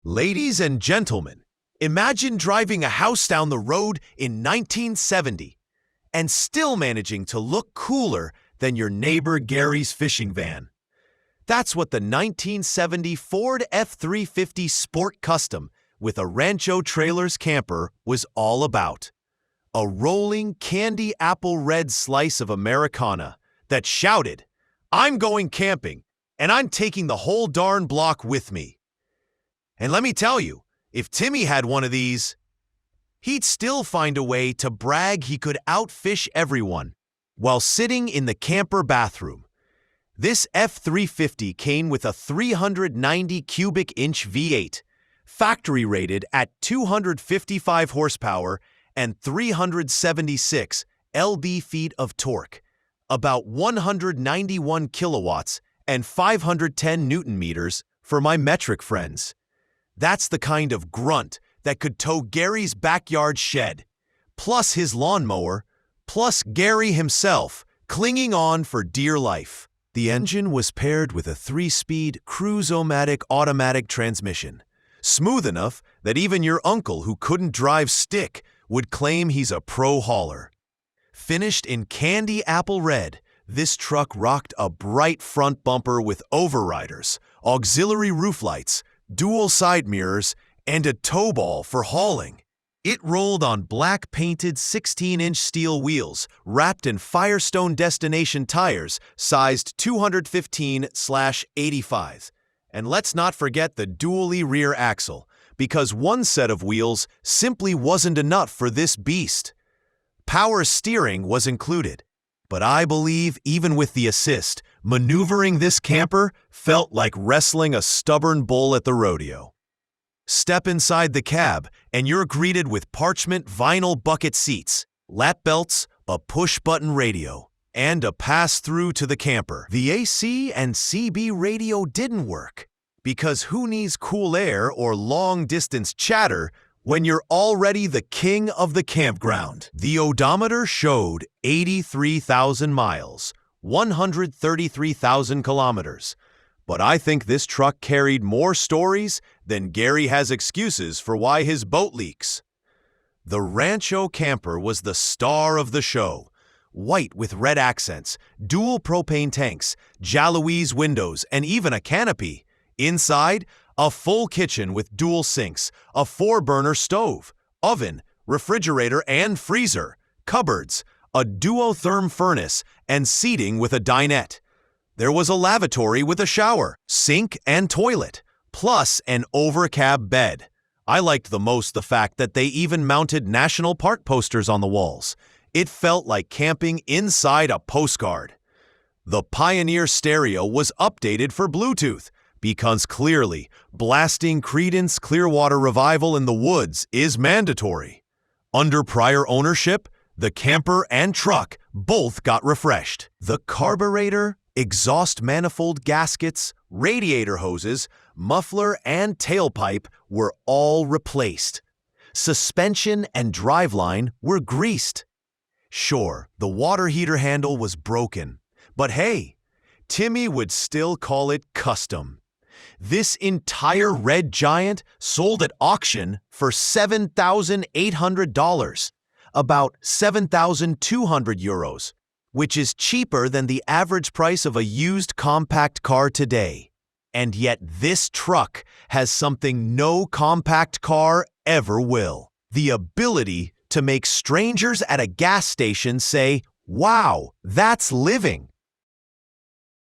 Ladies and gentlemen, imagine driving a house down the road in 1970 and still managing to look cooler than your neighbor Gary's fishing van. That's what the 1970 Ford F-350 Sport Custom with a Rancho Trailers camper was all about. A rolling candy apple red slice of Americana that shouted, "I'm going camping, and I'm taking the whole darn block with me." And let me tell you, if Timmy had one of these, he'd still find a way to brag he could outfish everyone while sitting in the camper bathroom. This F-350 came with a 390 cubic inch V8, factory rated at 255 horsepower and 376 lb-feet of torque, about 191 kilowatts and 510 newton meters for my metric friends. That's the kind of grunt that could tow Gary's backyard shed, plus his lawnmower, plus Gary himself, clinging on for dear life. The engine was paired with a 3-speed Cruise-O-Matic automatic transmission, smooth enough that even your uncle who couldn't drive stick would claim he's a pro hauler. Finished in candy apple red, this truck rocked a bright front bumper with overriders, auxiliary roof lights, dual side mirrors, and a tow ball for hauling. It rolled on black-painted 16-inch steel wheels wrapped in Firestone Destination tires sized 215/85. And let's not forget the dually rear axle, because one set of wheels simply wasn't enough for this beast. Power steering was included, but I believe even with the assist, maneuvering this camper felt like wrestling a stubborn bull at the rodeo. Step inside the cab, and you're greeted with parchment vinyl bucket seats, lap belts, a push-button radio, and a pass-through to the camper. The AC and CB radio didn't work, because who needs cool air or long-distance chatter when you're already the king of the campground? The odometer showed 83,000 miles, 133,000 kilometers. But I think this truck carried more stories than Gary has excuses for why his boat leaks. The Rancho camper was the star of the show. White with red accents, dual propane tanks, Jalouse windows, and even a canopy. Inside, a full kitchen with dual sinks, a 4-burner stove, oven, refrigerator and freezer, cupboards, a duotherm furnace, and seating with a dinette. There was a lavatory with a shower, sink, and toilet, plus an overcab bed. I liked the most the fact that they even mounted national park posters on the walls. It felt like camping inside a postcard. The Pioneer stereo was updated for Bluetooth, because clearly, blasting Creedence Clearwater Revival in the woods is mandatory. Under prior ownership, the camper and truck both got refreshed. The carburetor, exhaust manifold gaskets, radiator hoses, muffler, and tailpipe were all replaced. Suspension and driveline were greased. Sure, the water heater handle was broken, but hey, Timmy would still call it custom. This entire red giant sold at auction for $7,800, about 7,200 euros, which is cheaper than the average price of a used compact car today. And yet this truck has something no compact car ever will: the ability to make strangers at a gas station say, "Wow, that's living."